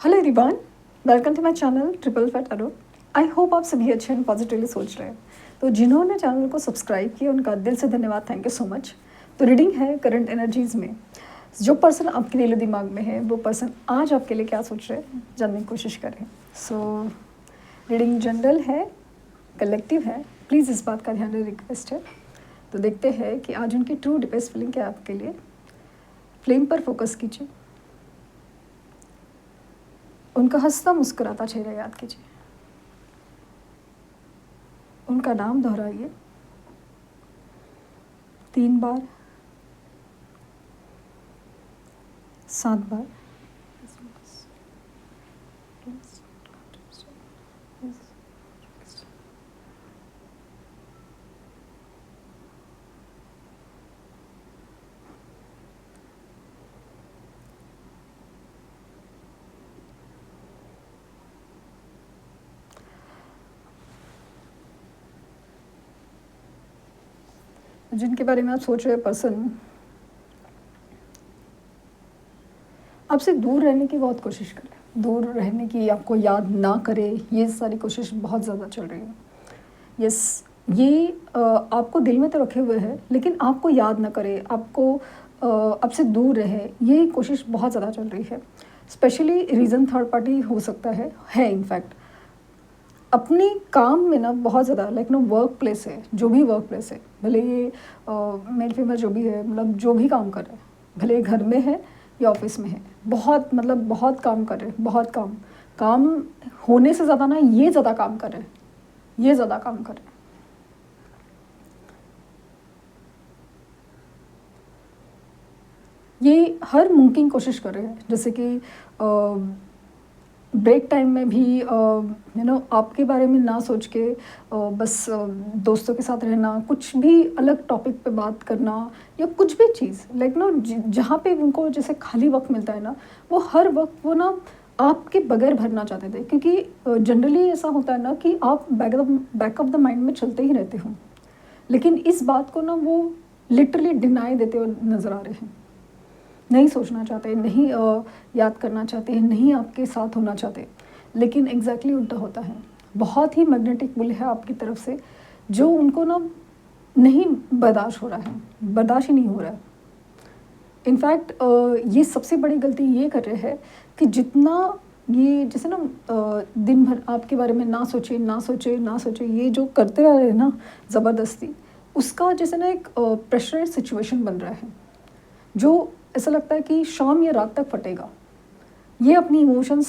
Hello everyone, welcome to my channel triple fat arrow. I hope आप सभी अच्छे and positively सोच रहे हैं। तो जिन्होंने चैनल को सब्सक्राइब किया उनका दिल से धन्यवाद, थैंक यू सो मच। तो रीडिंग है करंट एनर्जीज़ में। जो पर्सन आपके दिलो दिमाग में है वो पर्सन आज आपके लिए क्या सोच रहे हैं जानने की कोशिश करें। सो रीडिंग जनरल है, कलेक्टिव है, प्लीज़ इस बात का ध्यान रहे, रिक्वेस्ट है। तो देखते हैं कि आज उनकी ट्रू डिपेस्ट फीलिंग क्या है आपके लिए। फ्लेम पर फोकस कीजिए, उनका हंसता मुस्कुराता चेहरा याद कीजिए, उनका नाम दोहराइए 3 बार, 7 बार। जिनके बारे में आप सोच रहे पर्सन आपसे दूर रहने की बहुत कोशिश करे, दूर रहने की, आपको याद ना करे, ये सारी कोशिश बहुत ज़्यादा चल रही है। यस, ये आपको दिल में तो रखे हुए है लेकिन आपको याद ना करे, आपको आपसे दूर रहे, ये कोशिश बहुत ज़्यादा चल रही है। स्पेशली रीज़न थर्ड पार्टी हो सकता है इनफैक्ट अपने काम में ना बहुत ज़्यादा लाइक नो वर्क प्लेस है, जो भी वर्क प्लेस है, भले ये मेल फीमेल जो भी है, मतलब जो भी काम कर रहे हैं, भले घर में है या ऑफिस में है, बहुत काम कर रहे हैं, बहुत काम होने से ज़्यादा ना ये ज़्यादा काम कर रहे हैं, ये ज़्यादा काम कर रहे हैं। ये हर मुमकिन कोशिश कर रहे हैं, जैसे कि ब्रेक टाइम में भी आपके बारे में ना सोच के बस दोस्तों के साथ रहना, कुछ भी अलग टॉपिक पे बात करना या कुछ भी चीज़ लाइक जहाँ पे उनको जैसे खाली वक्त मिलता है ना, वो हर वक्त वो ना आपके बगैर भरना चाहते थे, क्योंकि जनरली ऐसा होता है ना कि आप बैक ऑफ द माइंड में चलते ही रहते हो, लेकिन इस बात को ना वो लिटरली डिनाई देते हुए नज़र आ रहे हैं। नहीं सोचना चाहते, नहीं याद करना चाहते हैं, नहीं आपके साथ होना चाहते, लेकिन एग्जैक्टली उल्टा होता है। बहुत ही मैग्नेटिक पुल है आपकी तरफ से जो उनको ना नहीं बर्दाश्त हो रहा है, बर्दाश्त ही नहीं हो रहा है। इनफैक्ट ये सबसे बड़ी गलती ये कर रहे हैं कि जितना ये जैसे ना दिन भर आपके बारे में ना सोचे ना सोचे ना सोचे, ये जो करते रह रहे हैं ना ज़बरदस्ती, उसका जैसे ना एक प्रेशराइज सिचुएशन बन रहा है जो ऐसा लगता है कि शाम या रात तक फटेगा। ये अपनी इमोशंस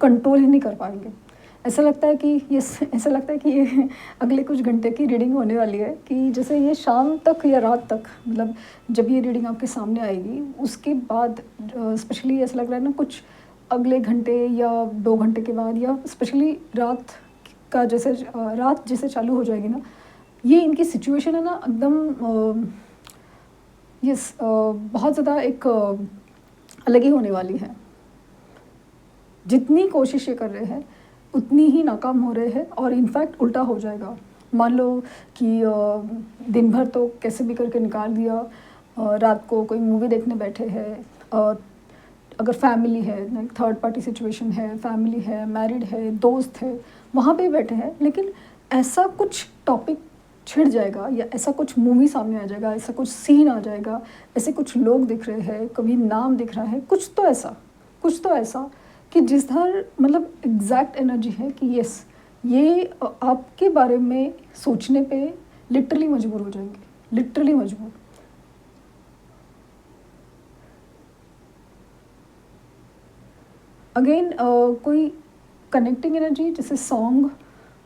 कंट्रोल ही नहीं कर पाएंगे। ऐसा लगता है कि ये अगले कुछ घंटे की रीडिंग होने वाली है कि जैसे ये शाम तक या रात तक, मतलब जब ये रीडिंग आपके सामने आएगी उसके बाद स्पेशली ऐसा लग रहा है ना कुछ अगले घंटे या 2 घंटे के बाद, या स्पेशली रात का जैसे रात जैसे चालू हो जाएगी ना, ये इनकी सिचुएशन है ना एकदम यस बहुत ज़्यादा एक अलग ही होने वाली है। जितनी कोशिश ये कर रहे हैं उतनी ही नाकाम हो रहे हैं, और इनफैक्ट उल्टा हो जाएगा। मान लो कि दिन भर तो कैसे भी करके निकाल दिया, रात को कोई मूवी देखने बैठे हैं, अगर फैमिली है, थर्ड पार्टी सिचुएशन है, फैमिली है, मैरिड है, दोस्त है, वहाँ पे बैठे हैं, लेकिन ऐसा कुछ टॉपिक छिड़ जाएगा या ऐसा कुछ मूवी सामने आ जाएगा, ऐसा कुछ सीन आ जाएगा, ऐसे कुछ लोग दिख रहे हैं, कभी नाम दिख रहा है, कुछ तो ऐसा कि जिस तरह मतलब एग्जैक्ट एनर्जी है कि यस ये आपके बारे में सोचने पे लिटरली मजबूर हो जाएंगे, लिटरली मजबूर। अगेन कोई कनेक्टिंग एनर्जी जैसे सॉन्ग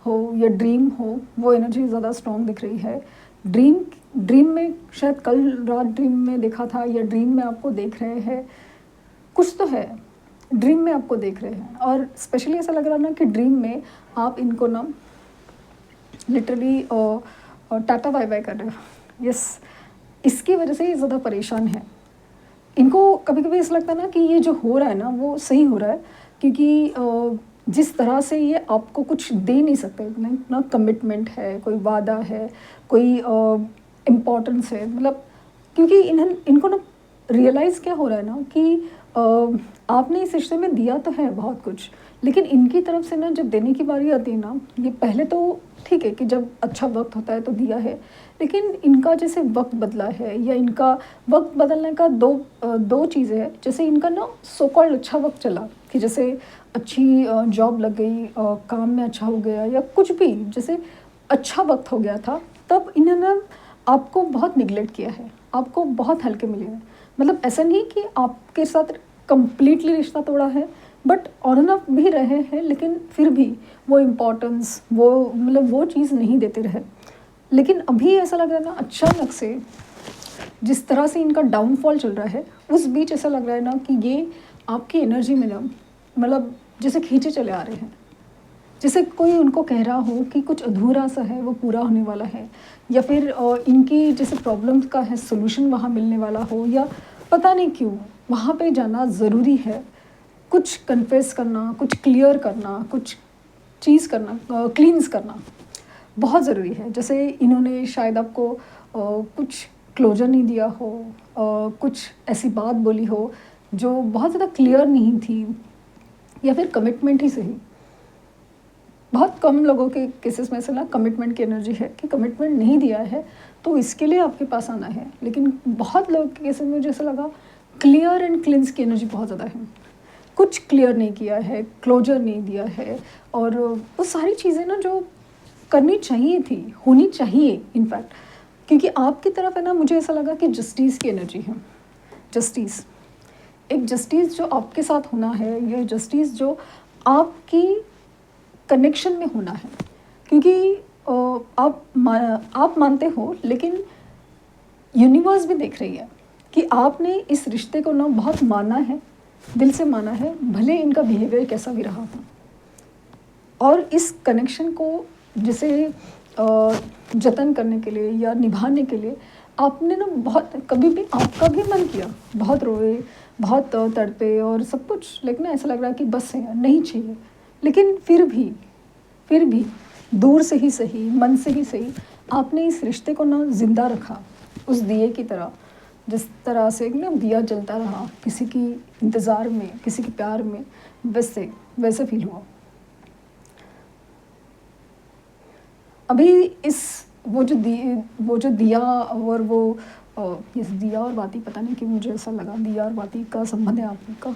हो या ड्रीम हो, वो एनर्जी ज़्यादा स्ट्रॉन्ग दिख रही है। ड्रीम में शायद कल रात ड्रीम में देखा था, या ड्रीम में आपको देख रहे हैं, कुछ तो है, ड्रीम में आपको देख रहे हैं। और स्पेशली ऐसा लग रहा ना कि ड्रीम में आप इनको ना लिटरली टाटा बाय बाय कर रहे हो। यस, इसकी वजह से ये ज़्यादा परेशान है। इनको कभी कभी ऐसा लगता है ना कि ये जो हो रहा है ना वो सही हो रहा है, क्योंकि जिस तरह से ये आपको कुछ दे नहीं सकते ना, कमिटमेंट है, कोई वादा है, कोई इम्पोर्टेंस है, मतलब क्योंकि इनको ना रियलाइज़ क्या हो रहा है ना कि आपने इस रिश्ते में दिया तो है बहुत कुछ, लेकिन इनकी तरफ से ना जब देने की बारी आती है ना, ये पहले तो ठीक है कि जब अच्छा वक़्त होता है तो दिया है, लेकिन इनका जैसे वक़्त बदला है या इनका वक़्त बदलने का 2 चीज़ें हैं। जैसे इनका ना सो कॉल्ड अच्छा वक़्त चला कि जैसे अच्छी जॉब लग गई, काम में अच्छा हो गया या कुछ भी, जैसे अच्छा वक़्त हो गया था, तब इन्होंने आपको बहुत नेग्लेक्ट किया है, आपको बहुत हल्के मिले हैं। मतलब ऐसा नहीं कि आपके साथ कंप्लीटली रिश्ता तोड़ा है, बट ऑन एंड ऑफ भी रहे हैं, लेकिन फिर भी वो इम्पोर्टेंस, वो मतलब वो चीज़ नहीं देते रहे। लेकिन अभी ऐसा लग रहा है ना, अचानक से जिस तरह से इनका डाउनफॉल चल रहा है, उस बीच ऐसा लग रहा है ना कि ये आपकी एनर्जी में ना, मतलब जैसे खींचे चले आ रहे हैं। जैसे कोई उनको कह रहा हो कि कुछ अधूरा सा है, वो पूरा होने वाला है, या फिर इनकी जैसे प्रॉब्लम्स का है सॉल्यूशन वहाँ मिलने वाला हो, या पता नहीं क्यों वहाँ पे जाना ज़रूरी है। कुछ कन्फेस करना, कुछ क्लियर करना, कुछ चीज़ करना, क्लींस करना बहुत ज़रूरी है। जैसे इन्होंने शायद आपको कुछ क्लोजर नहीं दिया हो, कुछ ऐसी बात बोली हो जो बहुत ज़्यादा क्लियर नहीं थी, या फिर कमिटमेंट ही सही। बहुत कम लोगों के केसेस में से ना कमिटमेंट की एनर्जी है कि कमिटमेंट नहीं दिया है तो इसके लिए आपके पास आना है, लेकिन बहुत लोगों के केसेस में मुझे ऐसा लगा क्लियर एंड क्लिंस की एनर्जी बहुत ज़्यादा है। कुछ क्लियर नहीं किया है, क्लोजर नहीं दिया है, और वो सारी चीज़ें ना जो करनी चाहिए थी, होनी चाहिए इनफैक्ट, क्योंकि आपकी तरफ है ना, मुझे ऐसा लगा कि जस्टिस की एनर्जी है। जस्टिस, एक जस्टिस जो आपके साथ होना है, ये जस्टिस जो आपकी कनेक्शन में होना है, क्योंकि आप मानते हो, लेकिन यूनिवर्स भी देख रही है कि आपने इस रिश्ते को ना बहुत माना है, दिल से माना है, भले इनका बिहेवियर कैसा भी रहा हो। और इस कनेक्शन को जैसे जतन करने के लिए या निभाने के लिए आपने ना बहुत, कभी भी आपका भी मन किया, बहुत रोए, बहुत तड़पे और सब कुछ, लेकिन ऐसा लग रहा है कि बस है, नहीं चाहिए, लेकिन फिर भी दूर से ही सही, मन से ही सही, आपने इस रिश्ते को ना ज़िंदा रखा, उस दिए की तरह। जिस तरह से ना दिया जलता रहा किसी की इंतज़ार में, किसी के प्यार में, वैसे फील हुआ। अभी इस वो जो दिया और वो इस दिया और बाती, पता नहीं क्यों मुझे ऐसा लगा दिया और बाती का संबंध है आपका।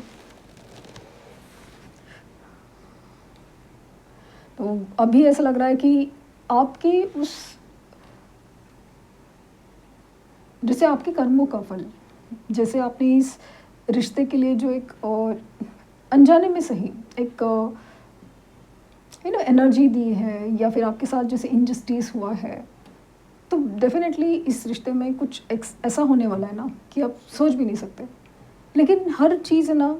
तो अभी ऐसा लग रहा है कि आपके उस, जैसे आपके कर्मों का फल, जैसे आपने इस रिश्ते के लिए जो एक और अनजाने में सही एक एनर्जी दी है, या फिर आपके साथ जैसे इनजस्टिस हुआ है, तो डेफिनेटली इस रिश्ते में कुछ ऐसा होने वाला है ना कि आप सोच भी नहीं सकते। लेकिन हर चीज़ है ना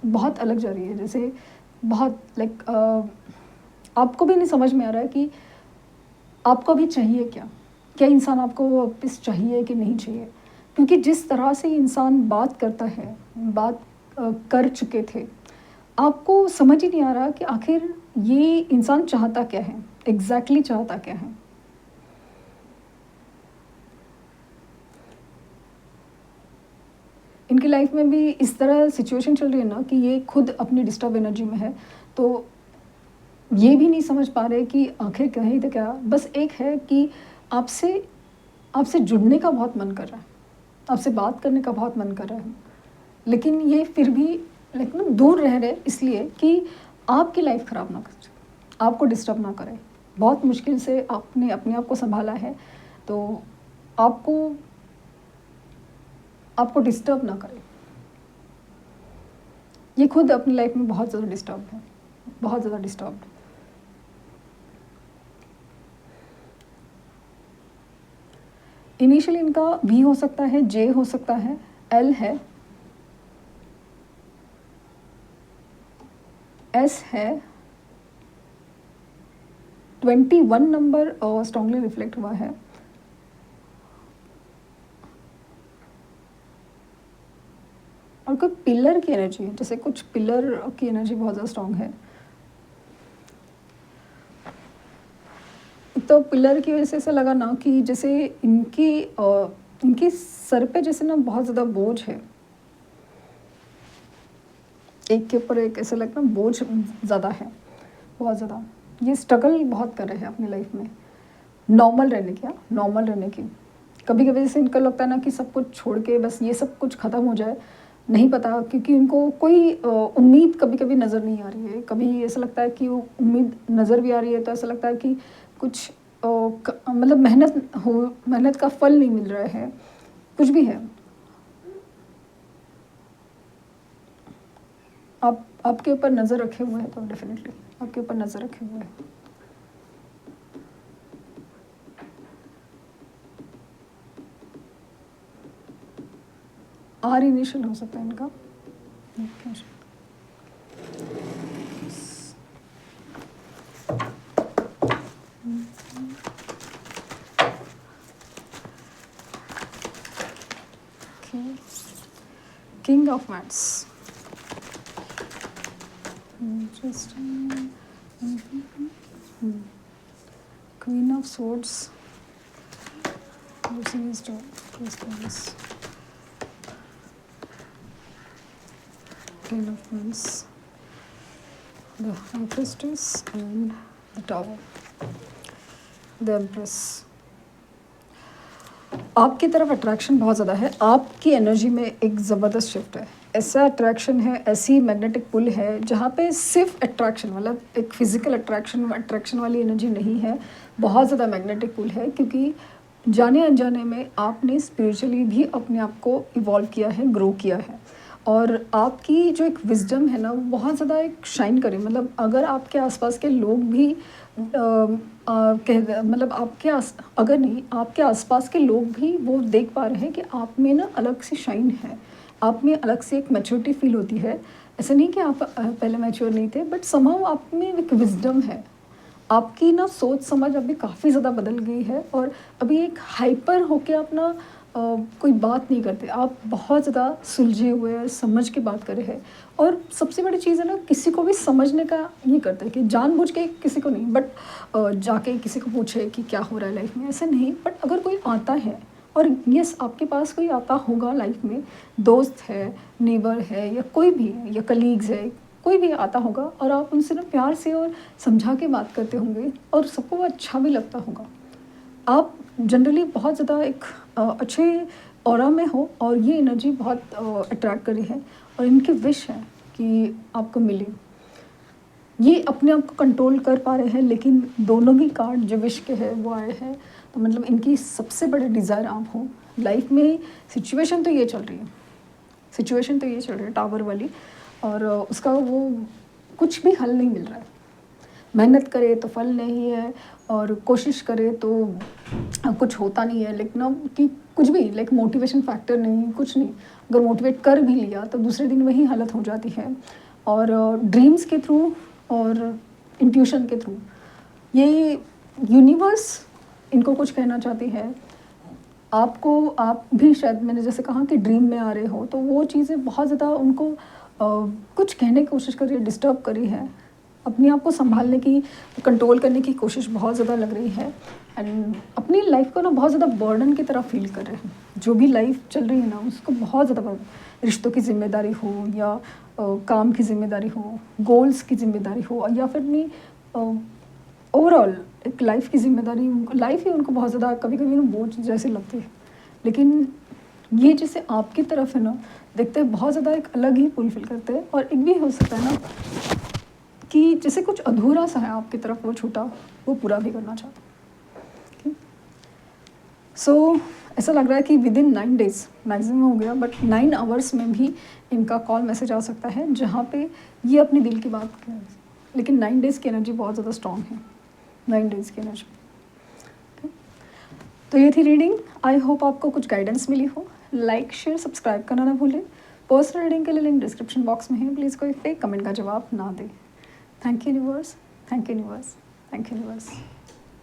बहुत अलग जा रही है, जैसे बहुत लाइक आपको भी नहीं समझ में आ रहा है कि आपको अभी चाहिए क्या, क्या इंसान आपको वापस चाहिए कि नहीं चाहिए, क्योंकि जिस तरह से इंसान बात करता है, बात कर चुके थे, आपको समझ ही नहीं आ रहा कि आखिर ये इंसान चाहता क्या है, एग्जैक्टली चाहता क्या है। इनकी लाइफ में भी इस तरह सिचुएशन चल रही है ना कि ये खुद अपनी डिस्टर्ब एनर्जी में है, तो ये भी नहीं समझ पा रहे कि आखिर कहीं तो क्या, बस एक है कि आपसे आपसे जुड़ने का बहुत मन कर रहा है, आपसे बात करने का बहुत मन कर रहा है, लेकिन ये फिर भी लाइक ना दूर रह रहे इसलिए कि आपकी लाइफ ख़राब ना करे, आपको डिस्टर्ब ना करे। बहुत मुश्किल से आपने अपने आप को संभाला है, तो आपको आपको डिस्टर्ब ना करे। ये खुद अपनी लाइफ में बहुत ज़्यादा डिस्टर्ब है, बहुत ज़्यादा डिस्टर्ब। इनिशियली इनका वी हो सकता है, जे हो सकता है, एल है, एस है, 21 नंबर स्ट्रांगली रिफ्लेक्ट हुआ है, और कोई पिलर की एनर्जी है, जैसे कुछ पिलर की एनर्जी बहुत ज़्यादा स्ट्रांग है। तो पिलर की वजह से ऐसा लगा ना कि जैसे इनकी सर पे जैसे ना बहुत ज़्यादा बोझ है, एक के ऊपर एक ऐसा लगता है बोझ ज़्यादा है, बहुत ज़्यादा। ये स्ट्रगल बहुत कर रहे हैं अपनी लाइफ में नॉर्मल रहने की, हाँ, नॉर्मल रहने की। कभी-कभी जैसे इनको लगता है ना कि सब कुछ छोड़ के बस ये सब कुछ ख़त्म हो जाए, नहीं पता क्योंकि उनको कोई उम्मीद कभी-कभी नज़र नहीं आ रही है। कभी ऐसा लगता है कि वो उम्मीद नज़र भी आ रही है तो ऐसा लगता है कि कुछ मतलब मेहनत का फल नहीं मिल रहा है, कुछ भी है। आप आपके ऊपर नज़र रखे हुए हैं तो डेफ़िनेटली आपके ऊपर नज़र रखे हुए हैं। आर इनिशियल हो सकता है इनका। Okay. King of mats, interesting. Queen of swords, Ten of Wands, the High Priestess and the Tower, the Empress। आपकी तरफ अट्रैक्शन बहुत ज़्यादा है, आपकी एनर्जी में एक ज़बरदस्त शिफ्ट है। ऐसा अट्रैक्शन है, ऐसी मैग्नेटिक पुल है जहाँ पे सिर्फ अट्रैक्शन मतलब एक फिजिकल अट्रैक्शन वाली एनर्जी नहीं है, बहुत ज़्यादा मैग्नेटिक पुल है क्योंकि जाने अनजाने में आपने स्पिरिचुअली भी अपने आप को इवॉल्व किया है, ग्रो किया है और आपकी जो एक विजडम है ना वो बहुत ज़्यादा एक शाइन करे। मतलब अगर आपके आसपास के लोग भी मतलब अगर नहीं आपके आसपास के लोग भी वो देख पा रहे हैं कि आप में ना अलग सी शाइन है, आप में अलग से एक मैच्योरिटी फील होती है। ऐसा नहीं कि आप पहले मैच्योर नहीं थे बट समहाउ आप में एक विजडम है, आपकी ना सोच समझ अभी काफ़ी ज़्यादा बदल गई है और अभी एक हाइपर होके आप ना कोई बात नहीं करते, आप बहुत ज़्यादा सुलझे हुए हैं, समझ के बात कर रहे हैं। और सबसे बड़ी चीज़ है ना किसी को भी समझने का ये करते हैं कि जानबूझ के किसी को नहीं बट जाके किसी को पूछे कि क्या हो रहा है लाइफ में, ऐसा नहीं। बट अगर कोई आता है और यस आपके पास कोई आता होगा लाइफ में, दोस्त है, नेबर है या कोई भी है या कलीग्स है, कोई भी आता होगा और आप उनसे ना प्यार से और समझा के बात करते होंगे और सबको वो अच्छा भी लगता होगा। आप जनरली बहुत ज़्यादा एक अच्छे ऑरा में हो और ये एनर्जी बहुत अट्रैक्ट करी है और इनकी विश है कि आपको मिले। ये अपने आप को कंट्रोल कर पा रहे हैं लेकिन दोनों भी कार्ड जो विश के हैं वो आए हैं, तो मतलब इनकी सबसे बड़ी डिज़ायर आप हो लाइफ में। सिचुएशन तो ये चल रही है टावर वाली और उसका वो कुछ भी हल नहीं मिल रहा है। मेहनत करे तो फल नहीं है और कोशिश करे तो कुछ होता नहीं है, लेकिन ना कि कुछ भी लाइक मोटिवेशन फैक्टर नहीं, कुछ नहीं। अगर मोटिवेट कर भी लिया तो दूसरे दिन वही हालत हो जाती है। और ड्रीम्स के थ्रू और इंट्यूशन के थ्रू ये यूनिवर्स इनको कुछ कहना चाहती है आपको। आप भी शायद मैंने जैसे कहा कि ड्रीम में आ रहे हो तो वो चीज़ें बहुत ज़्यादा उनको कुछ कहने की कोशिश कर रही है, डिस्टर्ब करी है, अपने आप को संभालने की, कंट्रोल करने की कोशिश बहुत ज़्यादा लग रही है एंड अपनी लाइफ को ना बहुत ज़्यादा बर्डन की तरह फील कर रहे हैं। जो भी लाइफ चल रही है ना उसको बहुत ज़्यादा रिश्तों की जिम्मेदारी हो या काम की जिम्मेदारी हो, गोल्स की जिम्मेदारी हो या फिर अपनी ओवरऑल एक लाइफ की जिम्मेदारी, लाइफ ही उनको बहुत ज़्यादा कभी कभी ना बोझ जैसे लगती है। लेकिन ये जैसे आपकी तरफ है ना देखते हैं बहुत ज़्यादा एक अलग ही पुल फील करते हैं। और एक भी हो सकता है ना कि जैसे कुछ अधूरा सा है आपकी तरफ वो छूटा, वो पूरा भी करना चाहता। सो ऐसा लग रहा है कि विद इन 9 days मैक्सिमम हो गया बट 9 hours में भी इनका कॉल मैसेज आ सकता है जहाँ पे ये अपने दिल की बात करें। लेकिन 9 days की एनर्जी बहुत ज़्यादा स्ट्रॉन्ग है, 9 days की एनर्जी। तो ये थी रीडिंग। आई होप आपको कुछ गाइडेंस मिली हो। लाइक शेयर सब्सक्राइब करना ना भूलें। पर्सनल रीडिंग के लिए लिंक डिस्क्रिप्शन बॉक्स में है, प्लीज़ कोई फेक कमेंट का जवाब ना दें। Thank you universe, thank you universe, thank you universe.